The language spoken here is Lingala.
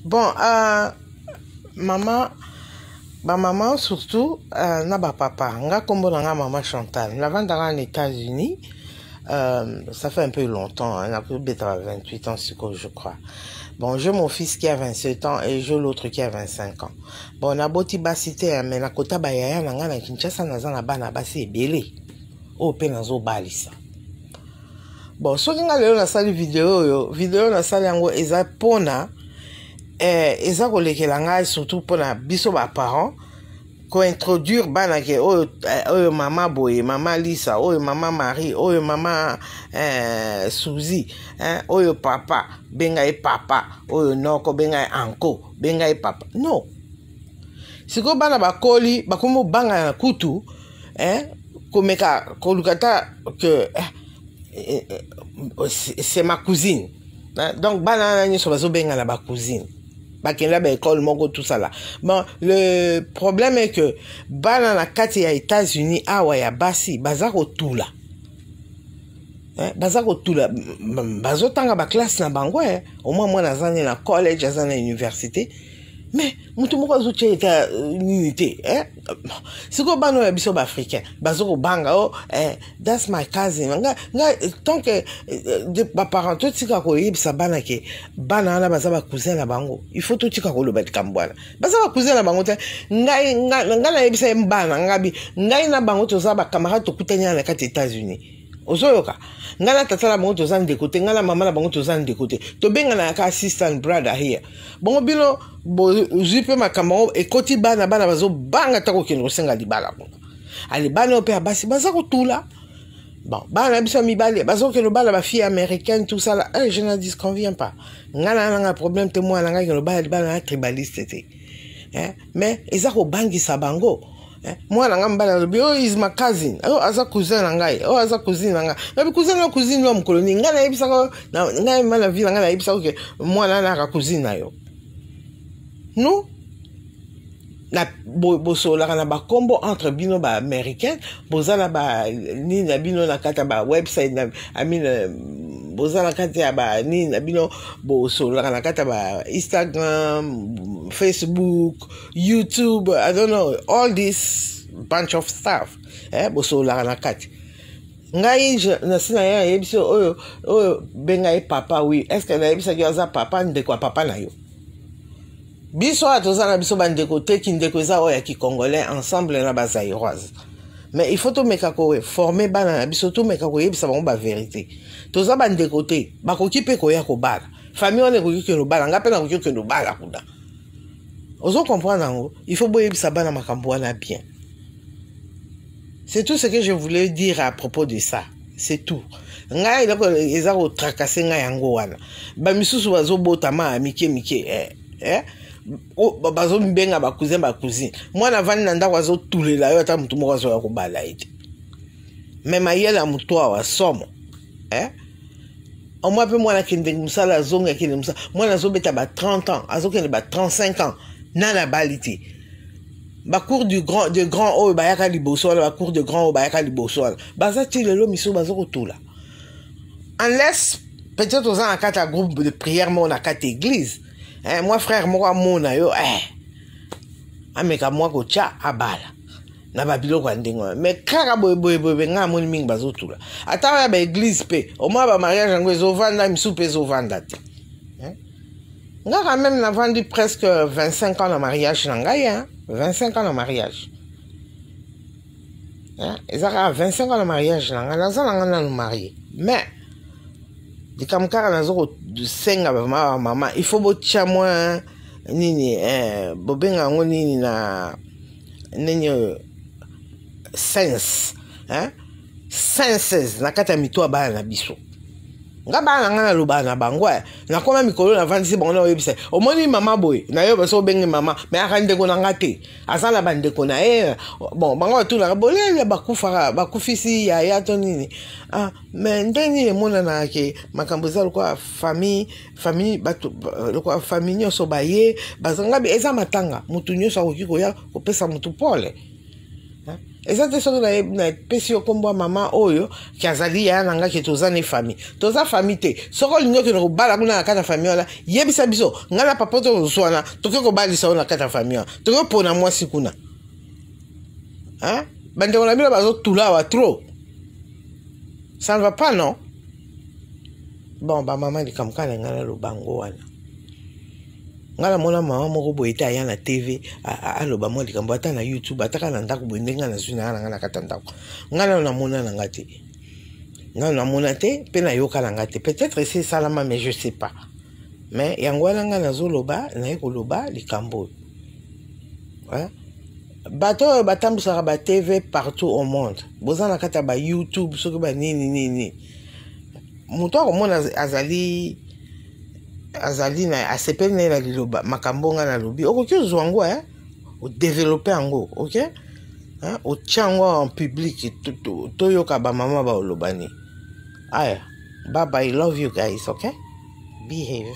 Bon, maman surtout, na papa. Nga kombo na maman Chantal. La vente en États-Unis, ça fait un peu longtemps. On a peut-être 28 ans, je crois. Bon, j'ai mon fils qui a 27 ans et j'ai l'autre qui a 25 ans. Bon, on a beau cité, mais na kota bayaya na nga na Kinshasa na zana bana basi ebele. O pe na zo balisa. Bon, so nga leo na sali vidéo na sali yango eza pona eza kolekela ngai surtout pona biso ba parents ko introduire bana ke oyo mama boye, mama Lisa, oyo mama Marie, oyo mama Suzy, oyo papa benga e papa, oyo noko benga e anko, benga e papa. Non. Siko bana bakoli bakomo banga na kutu komeka kolukata que c'est ma cousine. Donc bana nani so bazo benga na ba cousine. Bakenda ba école moko tout ça là. Bon, le problème est que bana na kati ya États-Unis awa ya basi bazako tula. Bazako tula bazo tanga ba classe na bango au moins moi nazane na college azana université. Mais mutu moko azuche eta unité siko bano ya biso ba africain bazoko banga that's my cousin nga tant que ba parents tout tika ko yebisa bana ke bana na bazaba cousin na bango il faut tout tika ko loba tikambwana bazaba cousin na bango te ngai na yebisa mbana ngabi ngai na bango tozaba camarade to kutanya na kati États-Unis ozoyoka ngala tata la bango tozana de côté ngala mama la bango tozana de côté to benga na ka assistant brother here bongo bino bo jipe makamao e koti bana bazo banga tako kino senga libala bongo ali bana ope basi bazako tula bon bana biso mibale bazo kino bala ba fille américaine tout ça là je ne dis convient pas ngala na problème te moi na ngalo bana tribaliste te mais ezako bangi sa bango moi na ngamba la bio is my cousin aza cousin na ngai aza cousine na ngai na cousine lo mkoloni ngana yebisa ko ngai mala vie ngana yebisa ko moi na ka cousine na yo non na bosola na ba combo entre bino ba américain bozala ba ni na bino na kata ba website na bozala kata ba ni na bino bosola na kata ba Instagram, Facebook, YouTube, I don't know, all this bunch of stuff bosola na kata ngai na sina ya ebiso oyo benga e papa oui est-ce que na ebisa ki za papa ndeko papa na yo biso atozana biso bandeko te kindeko eza oya ki congolais ensemble na bazairoise mais il faut to meka ko former bana biso to meka ko yebisa bango ba vérité toza bandeko te bakoki pe ko ya ko bala famille on ekoki ke no bala ngape na koki ke no bala kuda ozo comprendre ngo il faut boyebisa bana makambo wana bien. C'est tout ce que je voulais dire à propos de ça. C'est tout. Ngai lako eza ko tracasser ngai yango wana. Ba misusu bazo botama mike bazo mbenga ba cousine. Moi na vani nanda wazo tulela yo ata mutu moko wazo ya ko bala ite. Même ayela mutu wa somo. Au moins peu moi na kende musala zonga kende musala. Moi na zo beta ba 30 ans, azo kende ba 35 ans na la balité. Ba cour de grand o bayaka liboso la cour de grand o bayaka liboso baza tilelo miso bazo ko tula. Unless peut-être aux en quatre groupe de prière moi na quatre église moi frère moi mona yo ameka moi ko cha abala na babilo kwa ndengo mais kaka boy nga moni mingi bazo tula ata ba église pe au moins ba mariage ngo ezovanda misu pe ezovanda te nga quand même n'a vendu presque 25 ans de mariage na ngai 25 ans de mariage ezaka 25 ans de mariage na ngai marié mais de kamkara nazo senga ba maman il faut botia moi nini bobenga ngo nini na nini sense senses na kata mito ba na biso ngaba na loba na bango na koma mikolo na vandisi bango na website omoni mama boy na yo baso bengi mama me akande ko na ngate azala bande ko na bon bango tu na bolele bakufisi ya to nini mais ndeni mona na ke makambo za kwa famille bato kwa famille nyoso baye bazanga eza matanga mutu nyoso akokiko ya kopesa mutu pole eza te soki na pesi yo kombo mama oyo ki azali ya nanga ki toza ne famille toza famille te soko lingo ke kobala kuna na kata famille wala yebisa biso ngana papa to swana toke kobalisa ona kata famille toke pona mwasi kuna hein bande on a mis bazo tula wa trop ça ne va pas non bon ba maman di kamkana ngana lo bango wana ngala mona mama moko boye ta ya na TV aloba mo likambo ata na YouTube ataka na ndako boye ndenga na zwina ngana kata ndako ngala na mona na ngati ngala na mona te pe na yoka na ngati peut-être c'est salama mais je sais pas mais yangwana ngana zoloba na ekoloba likambo hein bato batambusaka ba TV partout au monde bozana kata ba YouTube soki ba nini muto akomona azali na asepeli na liloba makambo nga na lobi okoki ozwa yango o développer yango ok o tia yango en public toyoka bamama baolobani aya bye bye, love you guys, okay, behave.